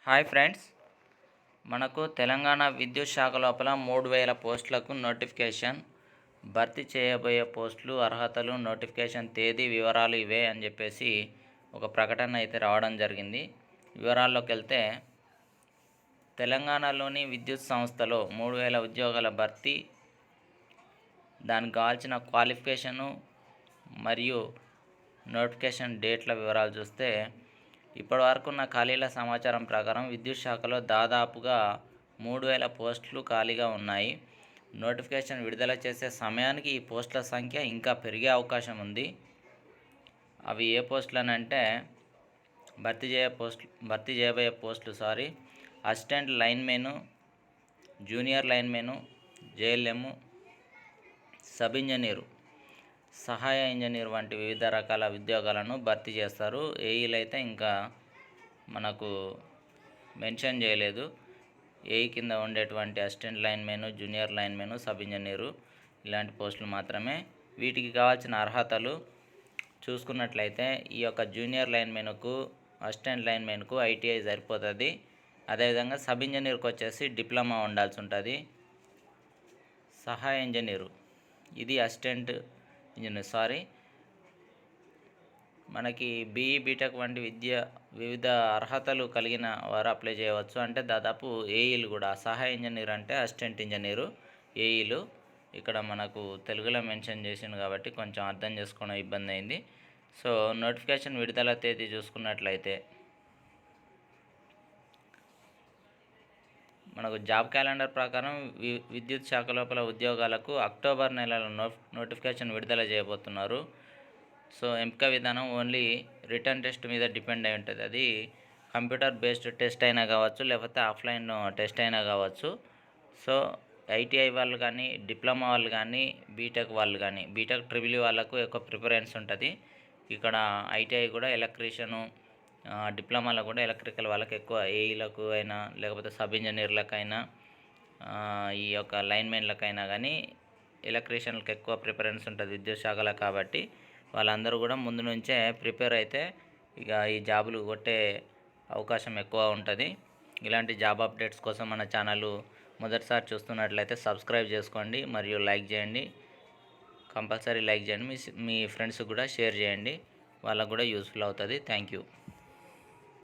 Hi friends, మనకు తెలంగాణ విద్యుత్ శాఖ లోపల 3000 పోస్టులకు నోటిఫికేషన్. భర్తీ చేయబోయే పోస్టులు, అర్హతలు, నోటిఫికేషన్ తేదీ, వివరాలు ఇవే అని చెప్పేసి ఒక ప్రకటన అయితే రావడం జరిగింది. వివరాల్లోకి వెళ్తే, తెలంగాణలోని విద్యుత్ సంస్థలో 3000 ఉద్యోగాల భర్తీ, దానికి కావాల్సిన క్వాలిఫికేషను మరియు నోటిఫికేషన్ డేట్ల వివరాలు చూస్తే, ఇప్పటి వరకు ఉన్న ఖాళీల సమాచారం ప్రకారం విద్యుత్ శాఖలో దాదాపుగా 3000 పోస్టులు ఖాళీగా ఉన్నాయి. నోటిఫికేషన్ విడుదల చేసే సమయానికి ఈ పోస్టుల సంఖ్య ఇంకా పెరిగే అవకాశం ఉంది. అవి ఏ పోస్టులు అంటే భర్తీ చేయబోయే పోస్టులు assistant linemen, junior linemen, JLM, sub engineer, సహాయ ఇంజనీర్ వంటి వివిధ రకాల ఉద్యోగాలను భర్తీ చేస్తారు. ఏఈలు అయితే ఇంకా మనకు మెన్షన్ చేయలేదు. ఏఈ కింద ఉండేటువంటి assistant linemen, junior లైన్మెను, sub engineer ఇలాంటి పోస్టులు మాత్రమే. వీటికి కావాల్సిన అర్హతలు చూసుకున్నట్లయితే, ఈ యొక్క జూనియర్ లైన్మెన్కు, అసిస్టెంట్ లైన్మెన్కు ఐటీఐ సరిపోతుంది. అదేవిధంగా సబ్ ఇంజనీర్కి వచ్చేసి డిప్లొమా ఉండాల్సి ఉంటుంది. సహాయ ఇంజనీరు, ఇది అసిస్టెంట్ ఇంజనీర్ మనకి బీఈ, బీటెక్ వంటి వివిధ అర్హతలు కలిగిన వారు అప్లై చేయవచ్చు. అంటే దాదాపు ఏఈలు కూడా, సహాయ ఇంజనీర్ అంటే అసిస్టెంట్ ఇంజనీరు, ఏఈలు ఇక్కడ మనకు తెలుగులో మెన్షన్ చేసింది కాబట్టి కొంచెం అర్థం చేసుకోవడం ఇబ్బంది అయింది. సో నోటిఫికేషన్ విడుదల తేదీ చూసుకున్నట్లయితే, మనకు జాబ్ క్యాలెండర్ ప్రకారం విద్యుత్ శాఖ లోపల ఉద్యోగాలకు అక్టోబర్ నెలలో నోటిఫికేషన్ విడుదల చేయబోతున్నారు. సో ఎంపిక విధానం ఓన్లీ రిటర్న్ టెస్ట్ మీద డిపెండ్ అయి ఉంటుంది. అది కంప్యూటర్ బేస్డ్ టెస్ట్ అయినా కావచ్చు, లేకపోతే ఆఫ్లైన్ టెస్ట్ అయినా కావచ్చు. సో ఐటీఐ వాళ్ళు కానీ, డిప్లొమా వాళ్ళు కానీ, బీటెక్ వాళ్ళు కానీ, బీటెక్ ట్రిపుల్ ఈ వాళ్ళకు ఎక్కువ ప్రిఫరెన్స్ ఉంటుంది. ఇక్కడ ఐటీఐ కూడా ఎలక్ట్రీషియను, డిప్లొమాలో కూడా ఎలక్ట్రికల్ వాళ్ళకి ఎక్కువ, ఏఈలకు అయినా లేకపోతే సబ్ ఇంజనీర్లకైనా, ఈ యొక్క లైన్మెన్లకైనా కానీ ఎలక్ట్రీషియన్లకు ఎక్కువ ప్రిఫరెన్స్ ఉంటుంది విద్యుత్ శాఖలో. కాబట్టి వాళ్ళందరూ కూడా ముందు నుంచే ప్రిపేర్ అయితే ఇక ఈ జాబులు కొట్టే అవకాశం ఎక్కువ ఉంటుంది. ఇలాంటి జాబ్ అప్డేట్స్ కోసం మన ఛానల్ మొదటిసారి చూస్తున్నట్లయితే సబ్స్క్రైబ్ చేసుకోండి మరియు లైక్ చేయండి. కంపల్సరీ లైక్ చేయండి. మీ ఫ్రెండ్స్కి కూడా షేర్ చేయండి, వాళ్ళకు కూడా యూస్ఫుల్ అవుతుంది. Thank you.